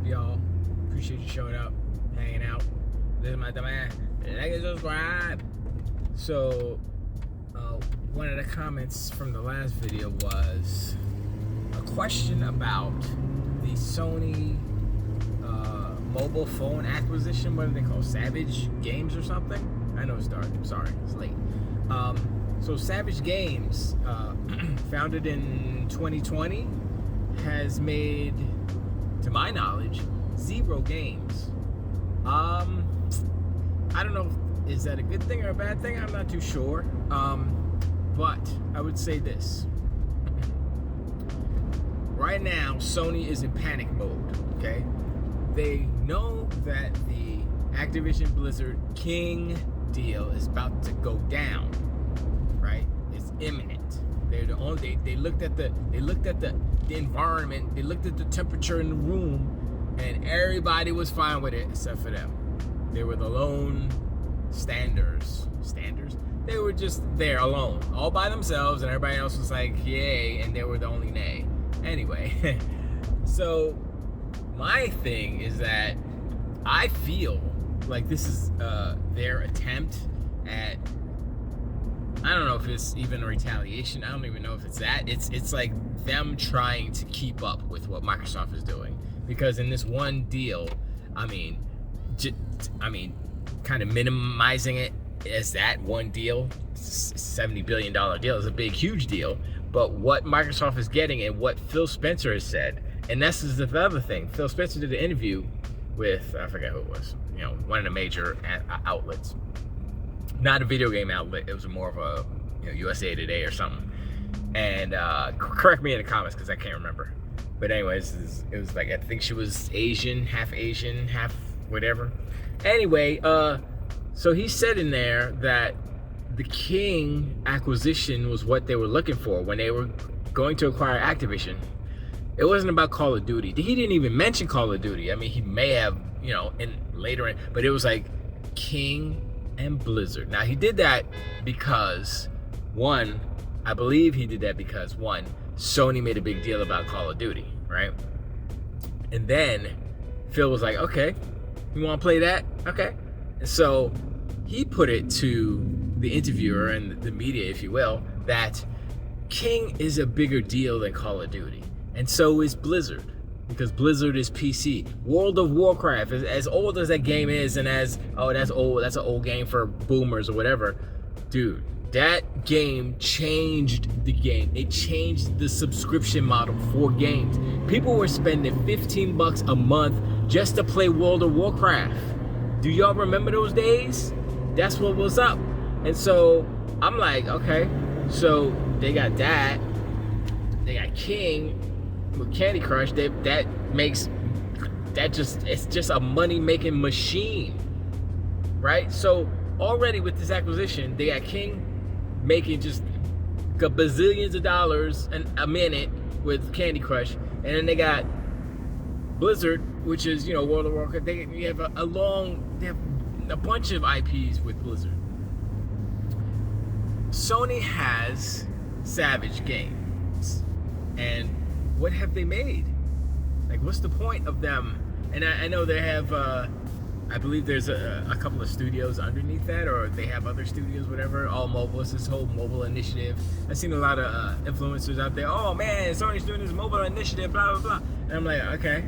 up, y'all? Appreciate you showing up, hanging out. This is my man. Like and subscribe. So, one of the comments from the last video was a question about the Sony mobile phone acquisition. What do they call Savage Games or something? I know it's dark. I'm sorry, it's late. So Savage Games, founded in 2020, has made, to my knowledge, 0 games. I don't know, is that a good thing or a bad thing? I'm not too sure. But I would say this. Right now, Sony is in panic mode, okay? They know that the Activision Blizzard King deal is about to go down, right? It's imminent. They're the only, they looked at the environment, they looked at the temperature in the room, and everybody was fine with it except for them. They were the lone standers. They were just there alone, all by themselves, and everybody else was like, yay, and they were the only nay. Anyway, so my thing is that I feel like this is their attempt at, I don't know if it's even a retaliation. I don't even know if it's that. It's like them trying to keep up with what Microsoft is doing. Because in this one deal, I mean, kind of minimizing it as that one deal, $70 billion deal is a big, huge deal. But what Microsoft is getting and what Phil Spencer has said, and this is the other thing. Phil Spencer did an interview with, I forget who it was, one of the major outlets. Not a video game outlet, it was more of a USA Today or something. And correct me in the comments because I can't remember. But anyways, it was like, I think she was Asian, half whatever. Anyway, so he said in there that the King acquisition was what they were looking for when they were going to acquire Activision. It wasn't about Call of Duty. He didn't even mention Call of Duty. I mean, he may have, later, but it was like King and Blizzard. Now, he did that because, I believe he did that because, Sony made a big deal about Call of Duty, right? And then Phil was like, okay, you want to play that? Okay. And so he put it to the interviewer and the media, if you will, that King is a bigger deal than Call of Duty. And so is Blizzard, because Blizzard is PC. World of Warcraft, as old as that game is, and that's an old game for boomers or whatever, dude, that game changed the game. It changed the subscription model for games. People were spending $15 a month just to play World of Warcraft. Do y'all remember those days? That's what was up. And so I'm like, okay, so they got that. They got King with Candy Crush. It's just a money-making machine, right? So already with this acquisition, they got King making just bazillions of dollars a minute with Candy Crush, and then they got Blizzard, which is World of Warcraft. They have a bunch of IPs with Blizzard. Sony has Savage Games, and what have they made? Like, what's the point of them? And I know they have, I believe there's a couple of studios underneath that, or they have other studios, whatever, all mobile. It's this whole mobile initiative. I've seen a lot of influencers out there, oh man, Sony's doing this mobile initiative, blah, blah, blah. And I'm like, okay.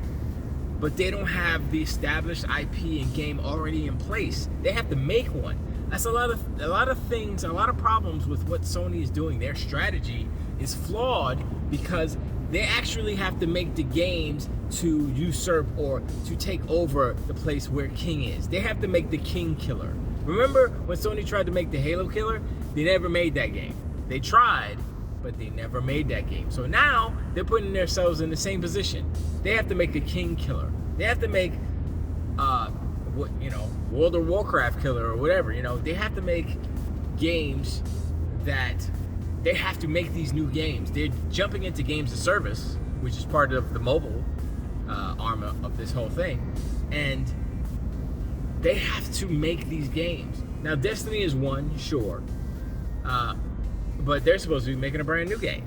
But they don't have the established IP and game already in place. They have to make one. That's a lot of things, a lot of problems with what Sony is doing. Their strategy is flawed because they actually have to make the games to usurp or to take over the place where King is. They have to make the King killer. Remember when Sony tried to make the Halo killer? They never made that game. They tried, but they never made that game. So now they're putting themselves in the same position. They have to make the King killer. They have to make World of Warcraft killer or whatever. They have to make games that they have to make these new games. They're jumping into games as service, which is part of the mobile arm of this whole thing, and they have to make these games. Now, Destiny is one, sure, but they're supposed to be making a brand new game.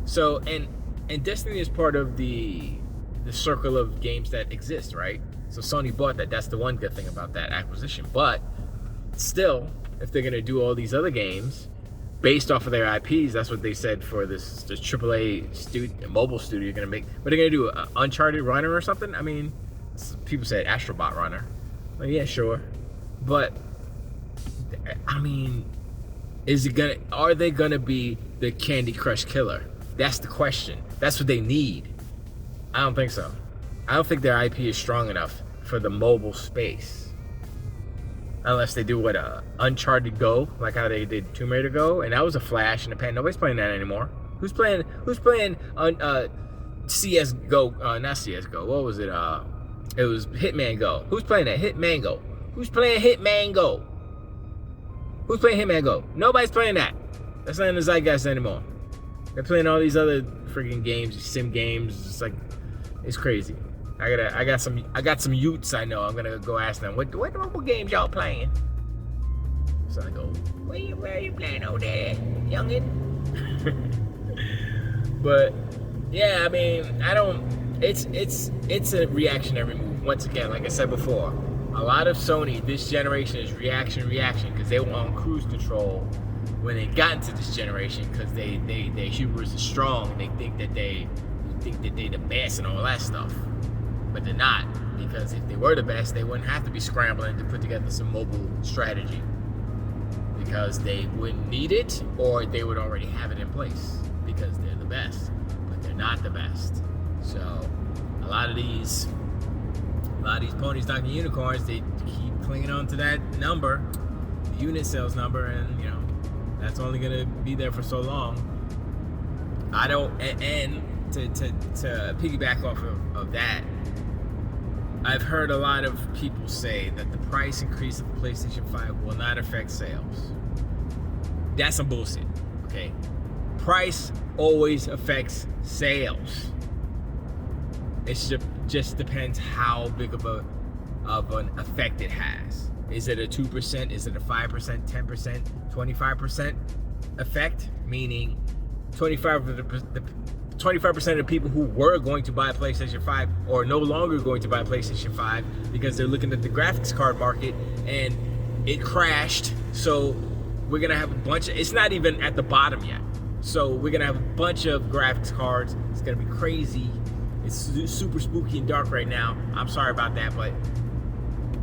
So, and Destiny is part of the the circle of games that exist, right? So Sony bought that. That's the one good thing about that acquisition. But still, if they're gonna do all these other games based off of their IPs, that's what they said for this AAA mobile studio gonna make. What are they gonna do? Uncharted Runner or something? I mean, people said Astrobot Runner. Well, yeah, sure, but I mean, are they gonna be the Candy Crush killer? That's the question. That's what they need. I don't think so. I don't think their IP is strong enough for the mobile space. Unless they do what Uncharted Go, like how they did Tomb Raider Go, and that was a flash in the pan. Nobody's playing that anymore. Who's playing CS:GO? Not CS:GO. What was it? It was Hitman Go. Who's playing that? Hitman Go. Who's playing Hitman Go? Who's playing Hitman Go? Nobody's playing that. That's not in the zeitgeist anymore. They're playing all these other freaking games, sim games. It's like, it's crazy. I got some youths I know. I'm gonna go ask them what games y'all playing. So I go, where are you playing over there, youngin? But yeah, I mean, it's a reactionary move. Once again, like I said before, a lot of Sony this generation is reaction because they were on cruise control when they got into this generation, because their hubris is strong and they think that they're the best and all that stuff. But they're not, because if they were the best, they wouldn't have to be scrambling to put together some mobile strategy, because they wouldn't need it, or they would already have it in place because they're the best. But they're not the best. So a lot of these ponies knocking unicorns, they keep clinging on to that number, the unit sales number, and you know, that's only gonna be there for so long. And to piggyback off of that, I've heard a lot of people say that the price increase of the PlayStation 5 will not affect sales. That's some bullshit, okay? Price always affects sales. It just depends how big of an effect it has. Is it a 2%? Is it a 5%, 10%, 25% effect? Meaning 25% of the people who were going to buy a PlayStation 5 are no longer going to buy a PlayStation 5 because they're looking at the graphics card market and it crashed. So we're gonna have a bunch of, it's not even at the bottom yet. So we're gonna have a bunch of graphics cards. It's gonna be crazy. It's super spooky and dark right now. I'm sorry about that, but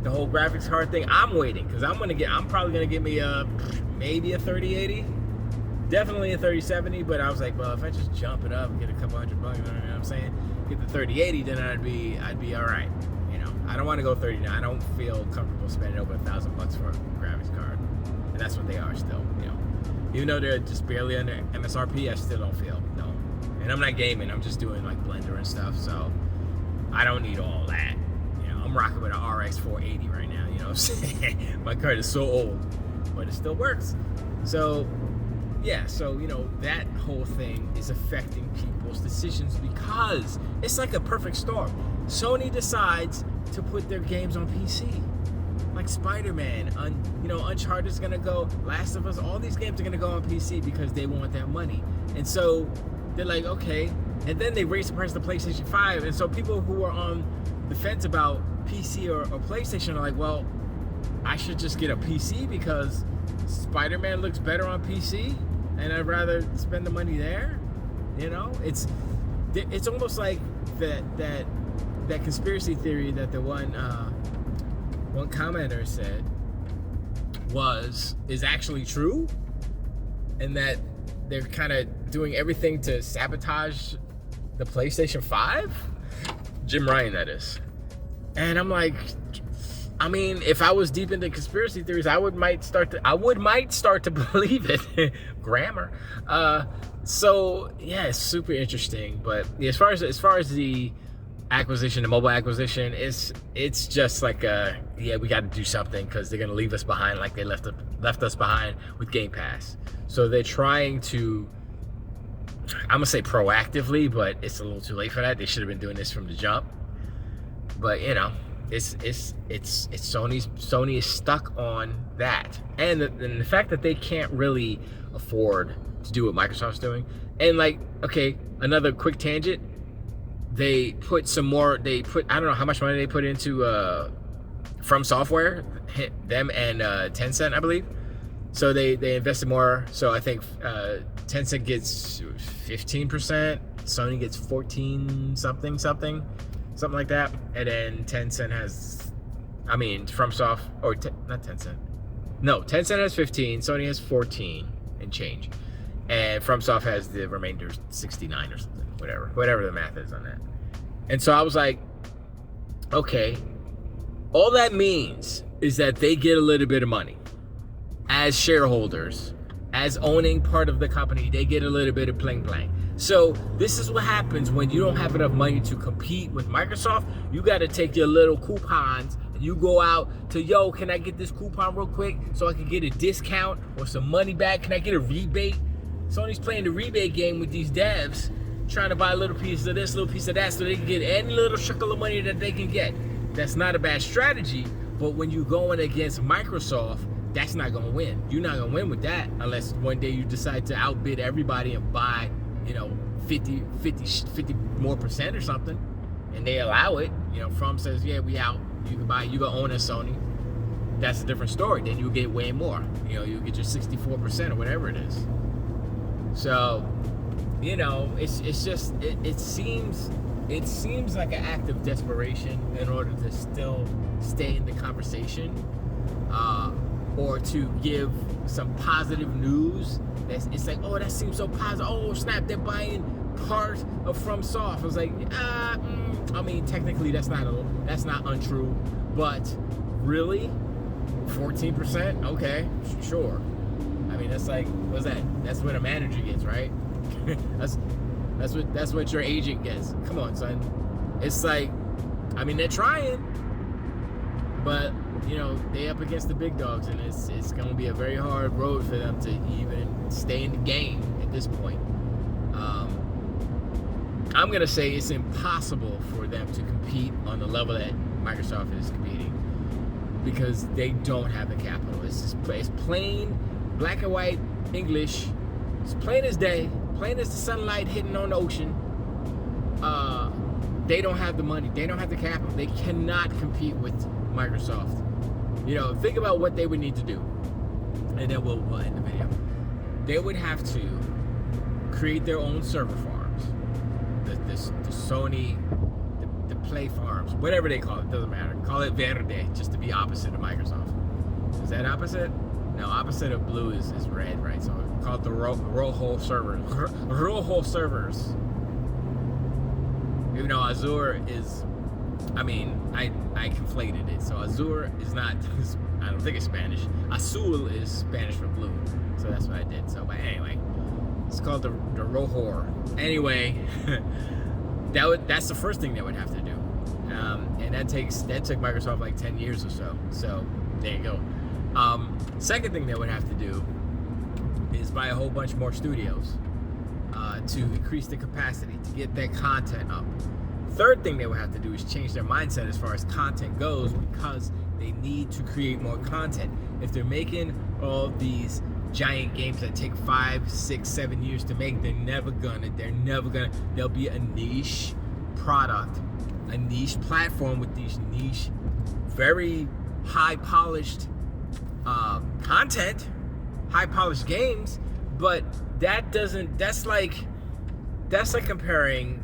the whole graphics card thing, I'm waiting, because I'm probably gonna get me maybe a 3080. Definitely a 3070, but I was like, well, if I just jump it up and get a couple $100, you know what I'm saying? Get the 3080, then I'd be all right. You know, I don't want to go 39. I don't feel comfortable spending over $1,000 for a graphics card, and that's what they are still. You know, even though they're just barely under MSRP, I still don't feel no. And I'm not gaming. I'm just doing like Blender and stuff, so I don't need all that. You know, I'm rocking with an RX 480 right now. You know what I'm saying? My card is so old, but it still works. So. Yeah, so, you know, that whole thing is affecting people's decisions because it's like a perfect storm. Sony decides to put their games on PC. Like Spider-Man, Uncharted's gonna go, Last of Us, all these games are gonna go on PC because they want that money. And so they're like, okay, and then they raise the price of the PlayStation 5. And so people who are on the fence about PC or PlayStation are like, well, I should just get a PC because Spider-Man looks better on PC. And I'd rather spend the money there. You know, it's almost like that conspiracy theory that the one commenter said is actually true, and that they're kind of doing everything to sabotage the PlayStation 5. Jim Ryan, that is. And I'm like, I mean, if I was deep into conspiracy theories, I might start to believe it. Grammar. So yeah, it's super interesting. But as far as the acquisition, the mobile acquisition, it's just like we got to do something because they're gonna leave us behind like they left us behind with Game Pass. So they're trying to, I'm gonna say proactively, but it's a little too late for that. They should have been doing this from the jump. But you know. It's Sony is stuck on that, and the fact that they can't really afford to do what Microsoft's doing. And like, okay, another quick tangent. they put some more. I don't know how much money they put into From Software, them and Tencent, I believe. So they invested more. So I think Tencent gets 15%, Sony gets 14 something like that, and then Tencent has, FromSoft not Tencent. No, Tencent has 15, Sony has 14 and change, and FromSoft has the remainder 69 or something, whatever the math is on that. And so I was like, okay, all that means is that they get a little bit of money. As shareholders, as owning part of the company, they get a little bit of pling. So this is what happens when you don't have enough money to compete with Microsoft. You got to take your little coupons and you go out to, yo, can I get this coupon real quick so I can get a discount or some money back? Can I get a rebate? Sony's playing the rebate game with these devs, trying to buy a little piece of this, little piece of that, so they can get any little trickle of money that they can get. That's not a bad strategy, but when you're going against Microsoft, that's not going to win. You're not going to win with that unless one day you decide to outbid everybody and buy, 50 more percent or something, and they allow it. From says, yeah, we out. You can buy, you can own a Sony. That's a different story. Then you'll get way more. You'll get your 64% or whatever it is. So, it's just, it seems like an act of desperation in order to still stay in the conversation. Or to give some positive news. It's like, oh, that seems so positive. Oh, snap, they're buying part of FromSoft. I was like, technically that's not untrue, but really, 14%? Okay, sure. That's like, what's that? That's what a manager gets, right? that's what your agent gets. Come on, son. It's like, they're trying, but they up against the big dogs, and it's going to be a very hard road for them to even stay in the game at this point. I'm going to say it's impossible for them to compete on the level that Microsoft is competing because they don't have the capital. It's plain black and white English. It's plain as day, plain as the sunlight hitting on the ocean. They don't have the money. They don't have the capital. They cannot compete with Microsoft. Think about what they would need to do, and then we'll end the video. They would have to create their own server farms, the Sony, the Play farms, whatever they call it, doesn't matter. Call it Verde, just to be opposite of Microsoft. Is that opposite? No, opposite of blue is red, right? So call it the Rojo servers. Rojo servers. Even though Azure is, I conflated it. So Azure is not, I don't think it's Spanish. Azul is Spanish for blue. So that's what I did. So, but anyway, it's called the Rojo. Anyway, that's the first thing they would have to do. And that took Microsoft like 10 years or so. So there you go. Second thing they would have to do is buy a whole bunch more studios to increase the capacity, to get that content up. Third thing they would have to do is change their mindset as far as content goes, because they need to create more content. If they're making all these giant games that take 5, 6, 7 years to make, they're never gonna, there'll be a niche product, a niche platform with these niche, very high polished content, high polished games, but that's like comparing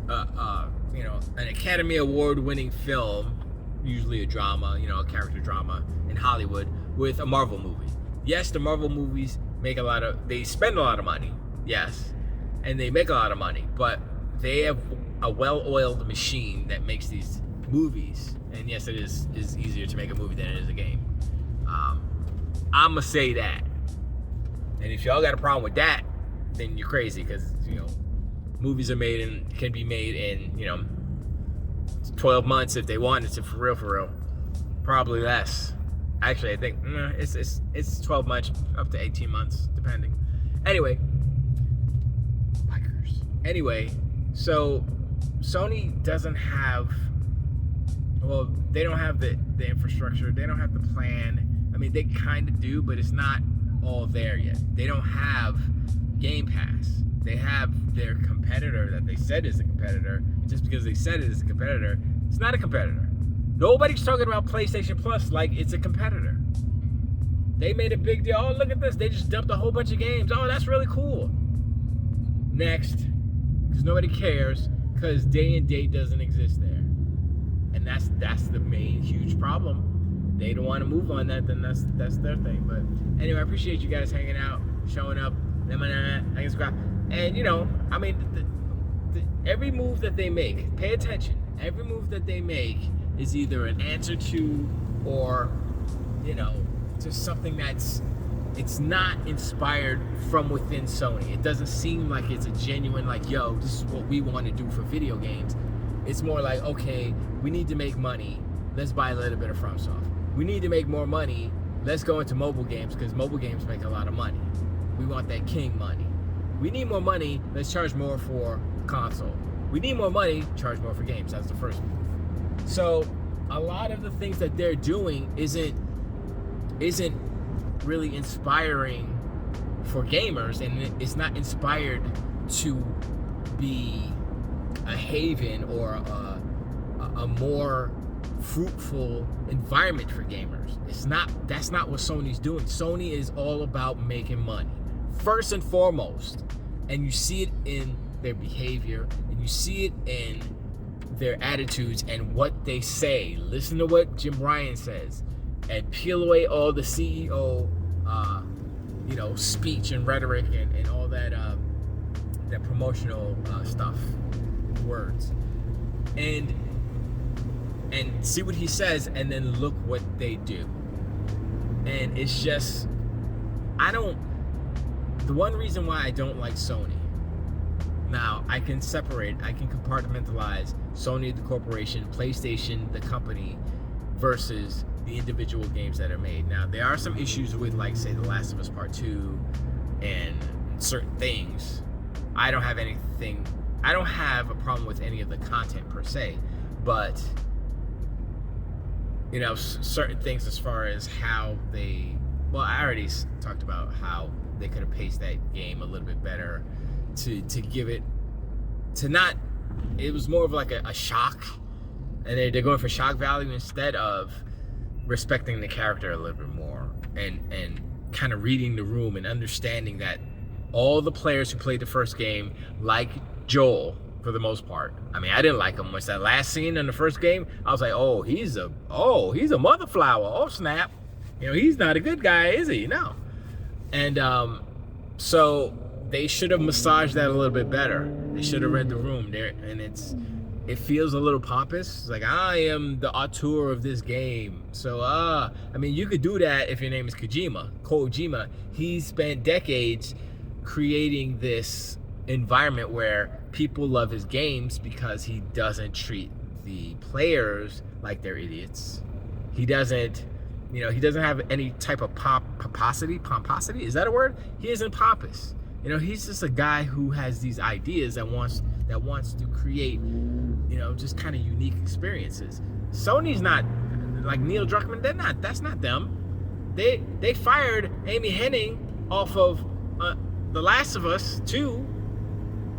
an Academy Award winning film, usually a drama, a character drama in Hollywood, with a Marvel movie. Yes, the Marvel movies they spend a lot of money, yes, and they make a lot of money, but they have a well-oiled machine that makes these movies, and yes, it is easier to make a movie than it is a game. I'm gonna say that. And if y'all got a problem with that, then you're crazy, because movies can be made in 12 months if they wanted to, for real. Probably less. Actually, I think it's 12 months up to 18 months, depending. Anyway, bikers. Anyway, so Sony doesn't have. Well, they don't have the infrastructure. They don't have the plan. They kind of do, but it's not all there yet. They don't have Game Pass. they have their competitor that they said is a competitor. Just because they said it is a competitor, it's not a competitor. Nobody's talking about PlayStation Plus like it's a competitor. They made a big deal. Oh, look at this. They just dumped a whole bunch of games. Oh, that's really cool. Next, because nobody cares, because day and date doesn't exist there. And that's the main huge problem. They don't want to move on that, then that's their thing. But anyway, I appreciate you guys hanging out, showing up, and you know, I mean, every move that they make, pay attention. Every move that they make is either an answer to, or you know, just something it's not inspired from within Sony. It doesn't seem like it's a genuine, like, yo, this is what we want to do for video games. It's more like, okay, we need to make money. Let's buy a little bit of FromSoft. We need to make more money. Let's go into mobile games because mobile games make a lot of money. We want that king money. We need more money. Let's charge more for console. We need more money. Charge more for games. That's the first one. So a lot of the things that they're doing isn't really inspiring for gamers, and it's not inspired to be a haven or a more fruitful environment for gamers. That's not what Sony's doing. Sony is all about making money first and foremost, and you see it in their behavior, and you see it in their attitudes and what they say. Listen to what Jim Ryan says, and peel away all the CEO, speech and rhetoric and all that promotional stuff, words, and see what he says, and then look what they do. And it's just, the one reason why I don't like Sony, now I can compartmentalize Sony the corporation, PlayStation the company, versus the individual games that are made. Now, there are some issues with, like, say, The Last of Us Part 2 and certain things. I don't have a problem with any of the content per se, but, you know, certain things as far as how I already talked about how they could have paced that game a little bit better to give it, it was more of like a shock, and they're going for shock value instead of respecting the character a little bit more and kind of reading the room and understanding that all the players who played the first game like Joel for the most part. I mean, I didn't like him. Once that last scene in the first game, I was like, he's a mother flower. Oh snap. You know, he's not a good guy, is he? No. And so they should have massaged that a little bit better. They should have read the room there, and it feels a little pompous. It's like, I am the auteur of this game. So, I mean, you could do that if your name is Kojima. He spent decades creating this environment where people love his games because he doesn't treat the players like they're idiots. He doesn't have any type of pomposity. Is that a word? He isn't pompous. You know, he's just a guy who has these ideas that wants to create, you know, just kind of unique experiences. Sony's not like Neil Druckmann. That's not them. They fired Amy Hennig off of The Last of Us 2.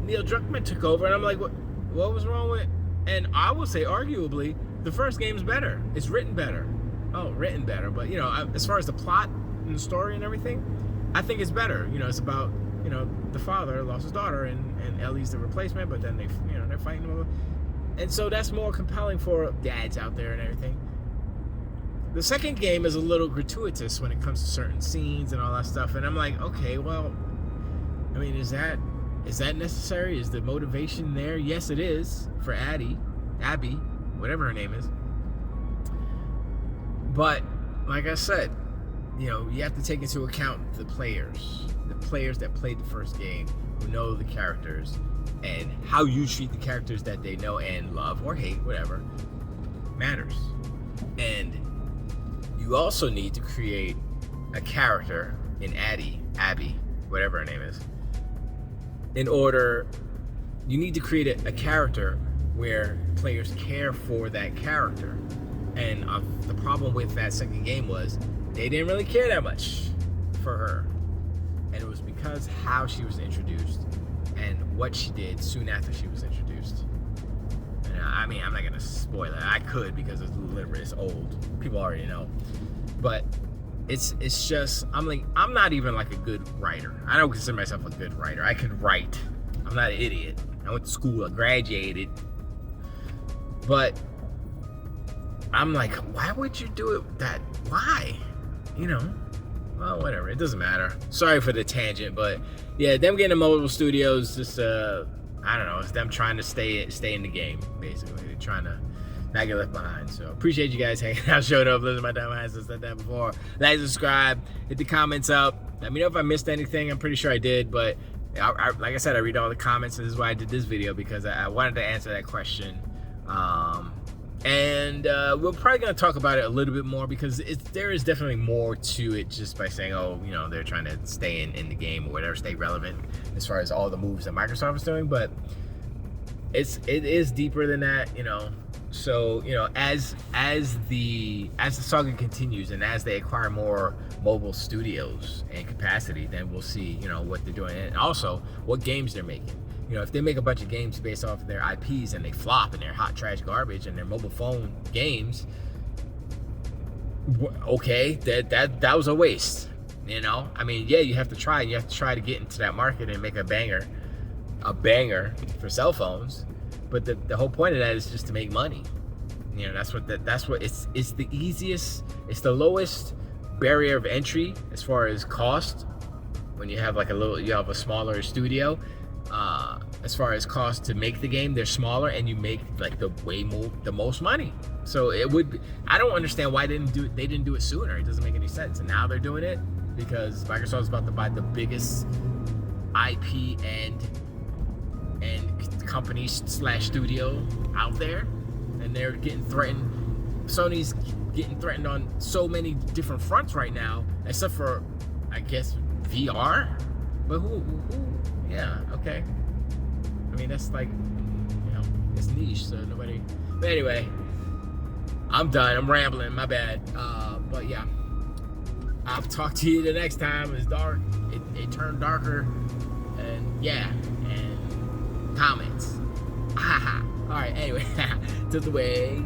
Neil Druckmann took over, and I'm like, what was wrong with? And I would say, arguably, the first game's better. It's written better. Written better, but, you know, as far as the plot and the story and everything, I think it's better. You know, it's about, you know, the father lost his daughter, and Ellie's the replacement, but then they're fighting. And so that's more compelling for dads out there and everything. The second game is a little gratuitous when it comes to certain scenes and all that stuff, and I'm like, okay, well, I mean, is that necessary? Is the motivation there? Yes, it is, for Abby, whatever her name is. But like I said, you know, you have to take into account the players that played the first game, who know the characters, and how you treat the characters that they know and love or hate, whatever, matters. And you also need to create a character in Abby, whatever her name is. You need to create a character where players care for that character. And the problem with that second game was they didn't really care that much for her. and it was because how she was introduced and what she did soon after she was introduced. And I mean, I'm not gonna spoil it. I could, because it's old. People already know. But it's just, I'm not even like a good writer. I don't consider myself a good writer. I can write. I'm not an idiot. I went to school. I graduated. But I'm like, why would you do it that? Why? You know? Well, whatever. It doesn't matter. Sorry for the tangent, but yeah, them getting the mobile studios, just I don't know. It's them trying to stay in the game, basically. They're trying to not get left behind. So appreciate you guys hanging out, showing up, listening to my dumb ass. I said that before. Like, subscribe, hit the comments up. Let me know if I missed anything. I'm pretty sure I did, but like I said, I read all the comments, and this is why I did this video, because I wanted to answer that question. And we're probably going to talk about it a little bit more, because there is definitely more to it just by saying, oh, you know, they're trying to stay in the game or whatever, stay relevant as far as all the moves that Microsoft is doing. But it is deeper than that, you know. So, you know, as the saga continues, and as they acquire more mobile studios and capacity, then we'll see, you know, what they're doing, and also what games they're making. You know, if they make a bunch of games based off of their IPs and they flop and they're hot trash garbage and they're mobile phone games, okay, that was a waste. You know, I mean, yeah, you have to try to get into that market and make a banger for cell phones. But the whole point of that is just to make money. You know, that's what it's the easiest, it's the lowest barrier of entry as far as cost. When you have like you have a smaller studio, as far as cost to make the game, they're smaller, and you make like the most money. So it would be, I don't understand why they didn't do it sooner. It doesn't make any sense. And now they're doing it because Microsoft's about to buy the biggest IP and company / studio out there, and they're getting threatened. Sony's getting threatened on so many different fronts right now, except for, I guess, VR. But who? Yeah, okay. I mean, that's like, you know, it's niche, so nobody. But anyway, I'm done. I'm rambling. My bad. But yeah, I'll talk to you the next time. It's dark. It turned darker, and yeah, and comments. Haha. All right. Anyway, to the way.